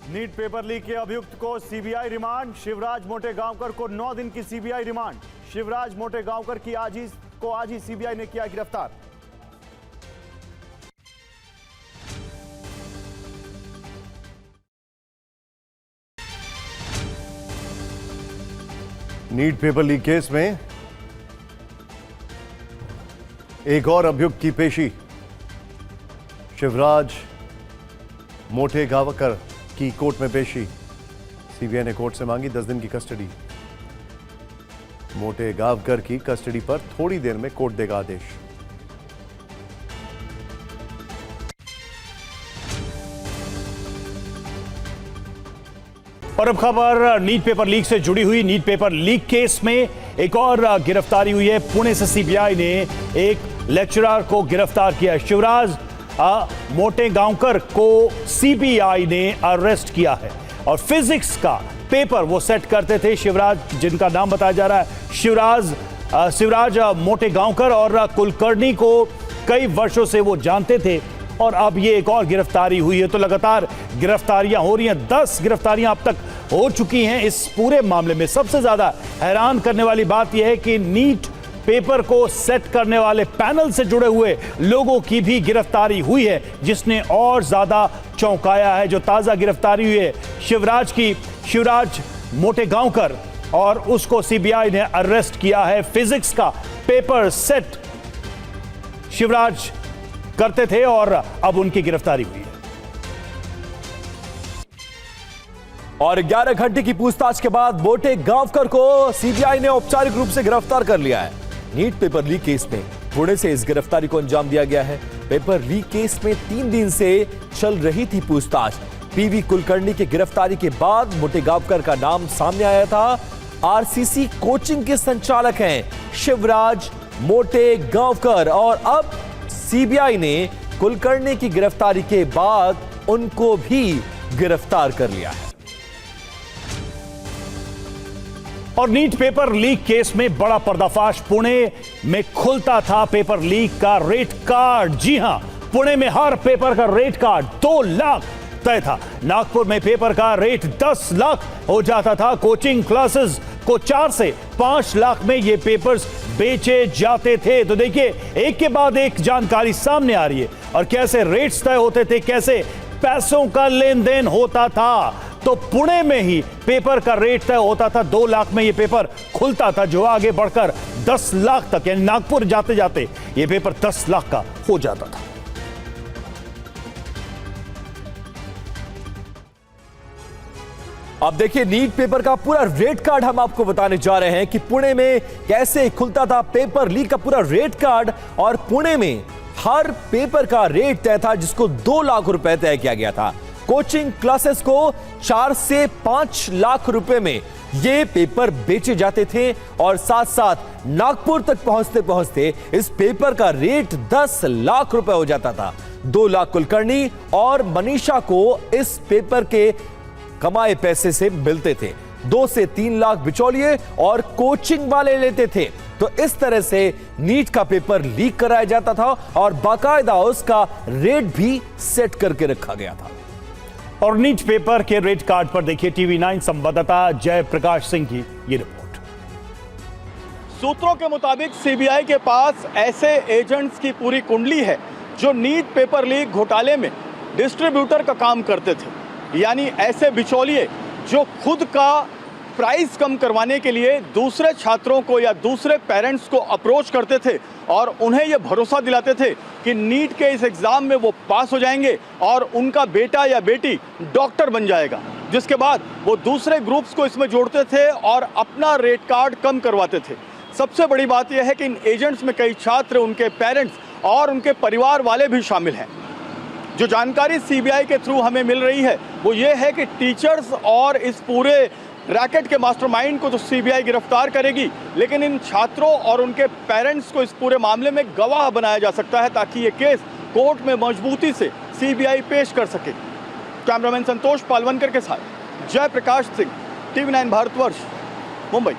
NEET paper leak के अभियुक्त को सीबीआई रिमांड। शिवराज मोटेगांवकर को 9 दिन की सीबीआई रिमांड। शिवराज मोटेगांवकर की आज ही सीबीआई ने किया गिरफ्तार। नीट पेपर लीक केस में एक और अभियुक्त की पेशी। शिवराज मोटेगांवकर की कोर्ट में पेशी। सीबीआई ने कोर्ट से मांगी 10 दिन की कस्टडी। मोटेगांवकर की कस्टडी पर थोड़ी देर में कोर्ट देगा आदेश। और अब खबर नीट पेपर लीक से जुड़ी हुई। नीट पेपर लीक केस में एक और गिरफ्तारी हुई है। पुणे से सीबीआई ने एक लेक्चरर को गिरफ्तार किया है। शिवराज मोटेगांवकर को सीबीआई ने अरेस्ट किया है और फिजिक्स का पेपर वो सेट करते थे। शिवराज, जिनका नाम बताया जा रहा है शिवराज मोटेगांवकर, और कुलकर्णी को कई वर्षों से वो जानते थे और अब ये एक और गिरफ्तारी हुई है। तो लगातार गिरफ्तारियां हो रही हैं। 10 गिरफ्तारियां अब तक हो चुकी हैं इस पूरे मामले में। सबसे ज्यादा हैरान करने वाली बात यह है कि नीट पेपर को सेट करने वाले पैनल से जुड़े हुए लोगों की भी गिरफ्तारी हुई है, जिसने और ज्यादा चौंकाया है। जो ताजा गिरफ्तारी हुई है शिवराज मोटेगांवकर, और उसको सीबीआई ने अरेस्ट किया है। फिजिक्स का पेपर सेट शिवराज करते थे और अब उनकी गिरफ्तारी हुई है। और 11 घंटे की पूछताछ के बाद मोटेगांवकर को सीबीआई ने औपचारिक रूप से गिरफ्तार कर लिया है। नीट पेपर लीक केस में पुणे से इस गिरफ्तारी को अंजाम दिया गया है। पेपर लीक केस में 3 दिन से चल रही थी पूछताछ। पीवी कुलकर्णी की गिरफ्तारी के बाद मोटेगांवकर का नाम सामने आया था। आरसीसी कोचिंग के संचालक हैं शिवराज मोटेगांवकर, और अब सीबीआई ने कुलकर्णी की गिरफ्तारी के बाद उनको भी गिरफ्तार कर लिया है। और नीट पेपर लीक केस में बड़ा पर्दाफाश। पुणे में खुलता था पेपर लीक का रेट कार्ड। जी हां, पुणे में हर पेपर का रेट कार्ड 2 लाख तय था। नागपुर में पेपर का रेट 10 लाख हो जाता था। कोचिंग क्लासेस को 4 से 5 लाख में ये पेपर्स बेचे जाते थे। तो देखिए, एक के बाद एक जानकारी सामने आ रही है और कैसे रेट्स तय होते थे, कैसे पैसों का लेन देन होता था। तो पुणे में ही पेपर का रेट तय होता था। 2 लाख में ये पेपर खुलता था, जो आगे बढ़कर 10 लाख तक, यानी नागपुर जाते जाते ये पेपर 10 लाख का हो जाता था। अब देखिए, नीट पेपर का पूरा रेट कार्ड हम आपको बताने जा रहे हैं कि पुणे में कैसे खुलता था पेपर लीक का पूरा रेट कार्ड। और पुणे में हर पेपर का रेट तय था, जिसको 2 लाख रुपए तय किया गया था। कोचिंग क्लासेस को 4 से 5 लाख रुपए में ये पेपर बेचे जाते थे, और साथ साथ नागपुर तक पहुंचते पहुंचते इस पेपर का रेट 10 लाख रुपए हो जाता था। 2 लाख कुलकर्णी और मनीषा को इस पेपर के कमाए पैसे से मिलते थे। 2 से 3 लाख बिचौलिए और कोचिंग वाले लेते थे। तो इस तरह से नीट का पेपर लीक कराया जाता था और बाकायदा उसका रेट भी सेट करके रखा गया था। और नीट पेपर के रेट कार्ड पर देखिए टीवी 9 संवाददाता जय प्रकाश सिंह की ये रिपोर्ट। सूत्रों के मुताबिक सीबीआई के पास ऐसे एजेंट्स की पूरी कुंडली है जो नीट पेपर लीक घोटाले में डिस्ट्रीब्यूटर का काम करते थे, यानी ऐसे बिचौलिए जो खुद का प्राइस कम करवाने के लिए दूसरे छात्रों को या दूसरे पेरेंट्स को अप्रोच करते थे और उन्हें यह भरोसा दिलाते थे कि नीट के इस एग्ज़ाम में वो पास हो जाएंगे और उनका बेटा या बेटी डॉक्टर बन जाएगा, जिसके बाद वो दूसरे ग्रुप्स को इसमें जोड़ते थे और अपना रेट कार्ड कम करवाते थे। सबसे बड़ी बात यह है कि इन एजेंट्स में कई छात्र, उनके पेरेंट्स और उनके परिवार वाले भी शामिल हैं। जो जानकारी सीबीआई के थ्रू हमें मिल रही है वो ये है कि टीचर्स और इस पूरे रैकेट के मास्टरमाइंड को तो सीबीआई गिरफ्तार करेगी, लेकिन इन छात्रों और उनके पेरेंट्स को इस पूरे मामले में गवाह बनाया जा सकता है, ताकि ये केस कोर्ट में मजबूती से सीबीआई पेश कर सके। कैमरामैन संतोष पालवनकर के साथ जय प्रकाश सिंह, टीवी 9 भारतवर्ष, मुंबई।